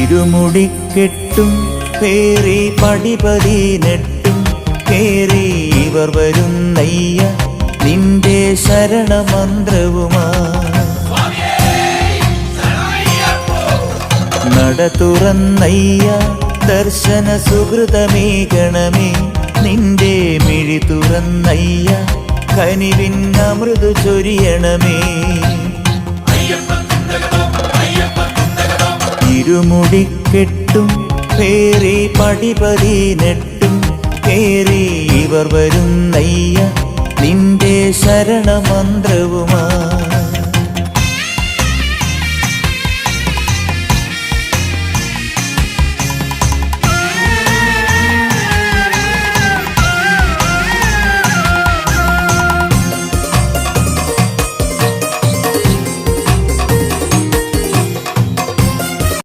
ഇരുമുടിക്കെട്ടും പേറി പടിപതിനെട്ടും കേറി ഇവർ വരുന്നയ്യ നിന്റെ ശരണമന്ത്രവുമാ. നട തുറന്നയ്യ ദർശന സുഹൃതമേകണമേ നിന്റെ മിഴി തുറന്നയ്യ കനിവിൻ അമൃതു ചൊരിയണമേ. ഇരുമുടിക്കെട്ടും പേറി പടിപതിനെട്ടും കേറി ഇവർ വരുന്നയ്യ നിന്റെ ശരണമന്ത്രവുമാ.